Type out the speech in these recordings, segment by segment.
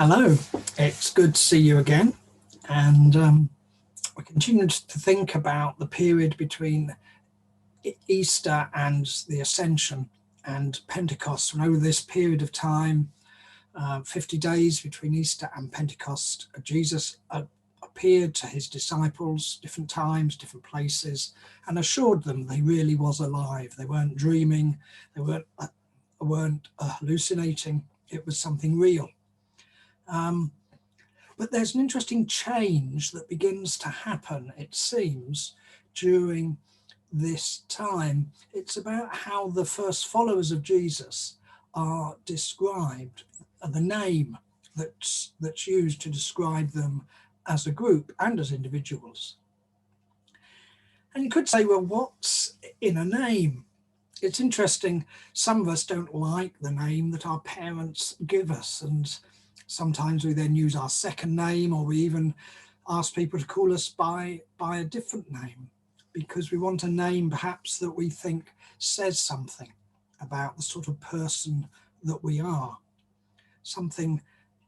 Hello, it's good to see you again. And we continue to think about the period between Easter and the Ascension and Pentecost. And over this period of time, 50 days between Easter and Pentecost, Jesus appeared to his disciples different times, different places, and assured them that he really was alive. They weren't dreaming, they weren't hallucinating. It was something real. But there's an interesting change that begins to happen, it seems, during this time. It's about how the first followers of Jesus are described, the name that's used to describe them as a group and as individuals. And you could say, well, what's in a name? It's interesting, some of us don't like the name that our parents give us, and sometimes we then use our second name, or we even ask people to call us by a different name, because we want a name perhaps that we think says something about the sort of person that we are, something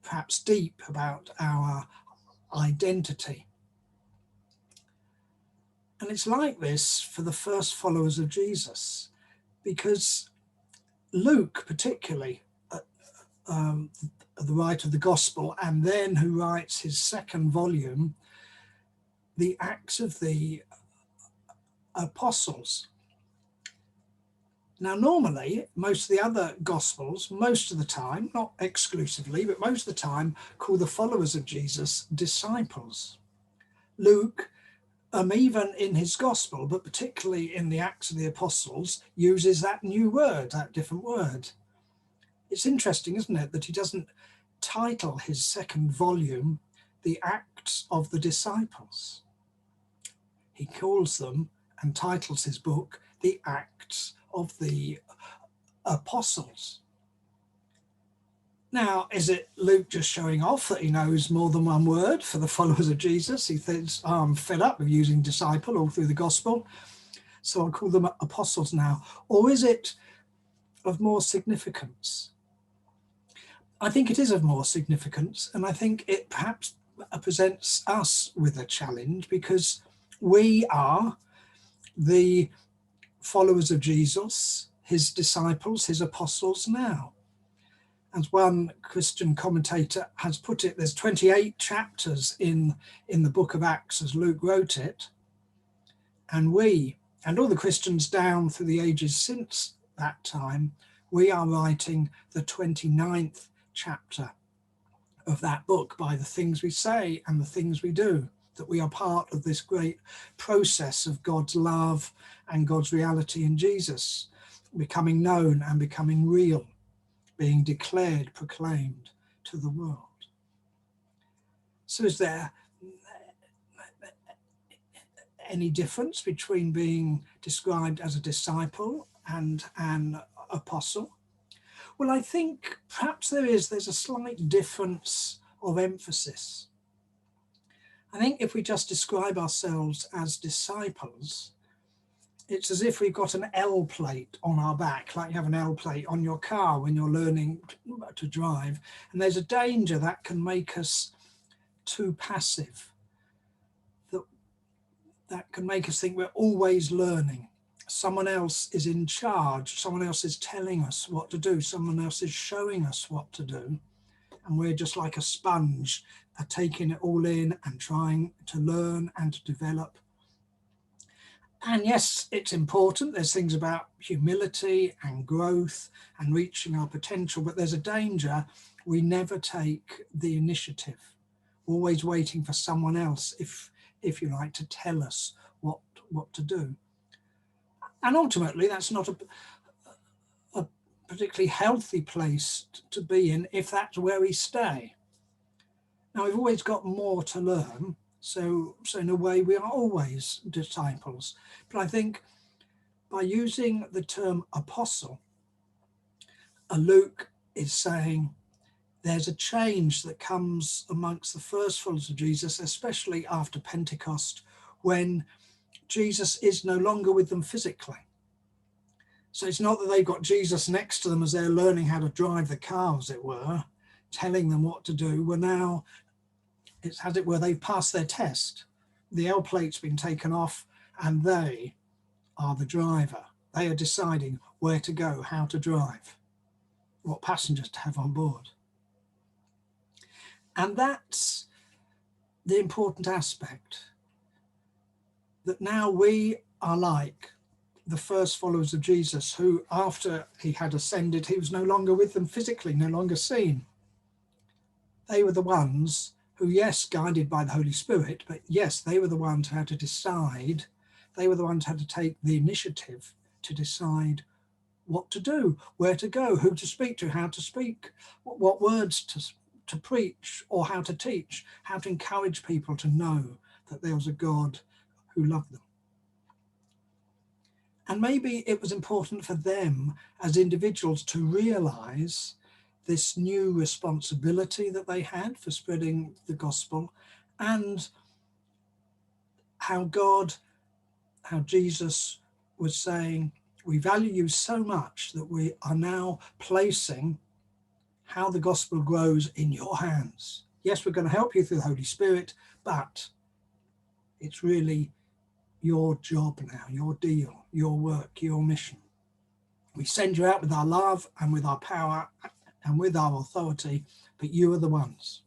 perhaps deep about our identity. And it's like this for the first followers of Jesus, because Luke particularly, the writer of the Gospel, and then who writes his second volume, the Acts of the Apostles. Now, normally, most of the other Gospels, most of the time, not exclusively, but most of the time, call the followers of Jesus disciples. Luke, even in his Gospel, but particularly in the Acts of the Apostles, uses that new word, that different word. It's interesting, isn't it, that he doesn't title his second volume The Acts of the Disciples. He calls them and titles his book The Acts of the Apostles. Now, is it Luke just showing off that he knows more than one word for the followers of Jesus? He thinks, I'm fed up with using disciple all through the Gospel, so I'll call them apostles now. Or is it of more significance? I think it is of more significance, and I think it perhaps presents us with a challenge, because we are the followers of Jesus, his disciples, his apostles now. As one Christian commentator has put it, there's 28 chapters in the book of Acts as Luke wrote it, and we, and all the Christians down through the ages since that time, we are writing the 29th chapter of that book by the things we say and the things we do, that we are part of this great process of God's love and God's reality in Jesus, becoming known and becoming real, being declared, proclaimed to the world. So is there any difference between being described as a disciple and an apostle? Well, I think perhaps there's a slight difference of emphasis. I think if we just describe ourselves as disciples, it's as if we've got an L plate on our back, like you have an L plate on your car when you're learning to drive. And there's a danger that can make us too passive, that can make us think we're always learning. Someone else is in charge, someone else is telling us what to do, someone else is showing us what to do, and we're just like a sponge, taking it all in and trying to learn and to develop. And yes, it's important, there's things about humility and growth and reaching our potential, but there's a danger we never take the initiative, always waiting for someone else, if you like, to tell us what to do. And ultimately, that's not a particularly healthy place to be in if that's where we stay. Now, we've always got more to learn, so in a way, we are always disciples. But I think by using the term apostle, Luke is saying there's a change that comes amongst the first followers of Jesus, especially after Pentecost, when Jesus is no longer with them physically. So it's not that they've got Jesus next to them as they're learning how to drive the car, as it were. telling them what to do. Well, now it's, as it were, they've passed their test. The L plate's been taken off and they are the driver. They are deciding where to go, how to drive, what passengers to have on board. And that's the important aspect, that now we are like the first followers of Jesus, who after he had ascended, he was no longer with them physically, no longer seen. They were the ones who, yes, guided by the Holy Spirit, but yes, they were the ones who had to decide. They were the ones who had to take the initiative to decide what to do, where to go, who to speak to, how to speak, what words to preach, or how to teach, how to encourage people to know that there was a God who loved them. And maybe it was important for them as individuals to realize this new responsibility that they had for spreading the gospel, and how Jesus was saying, we value you so much that we are now placing how the gospel grows in your hands. Yes, we're going to help you through the Holy Spirit, but it's really your job now, your deal, your work, your mission. We send you out with our love and with our power and with our authority, but you are the ones.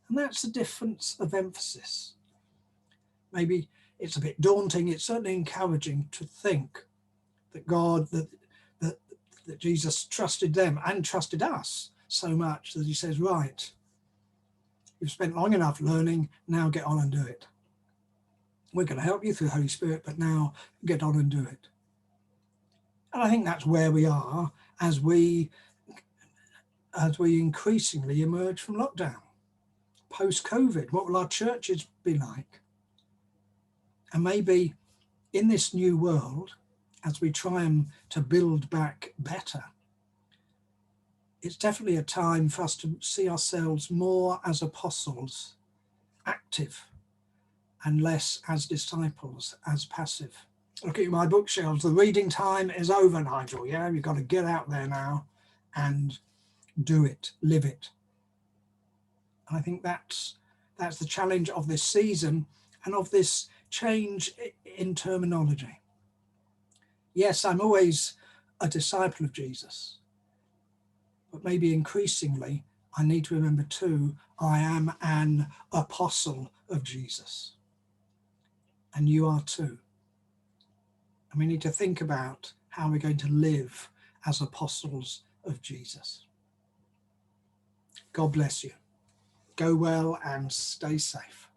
And that's the difference of emphasis. Maybe it's a bit daunting. It's certainly encouraging to think that God, that Jesus trusted them and trusted us so much that he says, right, you've spent long enough learning, now get on and do it. We're going to help you through the Holy Spirit, but now get on and do it. And I think that's where we are as we increasingly emerge from lockdown. Post-COVID, what will our churches be like? And maybe in this new world, as we try to build back better, it's definitely a time for us to see ourselves more as apostles, active, and less as disciples, as passive. Look at my bookshelves. The reading time is over, Nigel. Yeah, you've got to get out there now and do it, live it. I think that's the challenge of this season and of this change in terminology. Yes, I'm always a disciple of Jesus, but maybe increasingly I need to remember too, I am an apostle of Jesus, and you are too. And we need to think about how we're going to live as apostles of Jesus. God bless you. Go well and stay safe.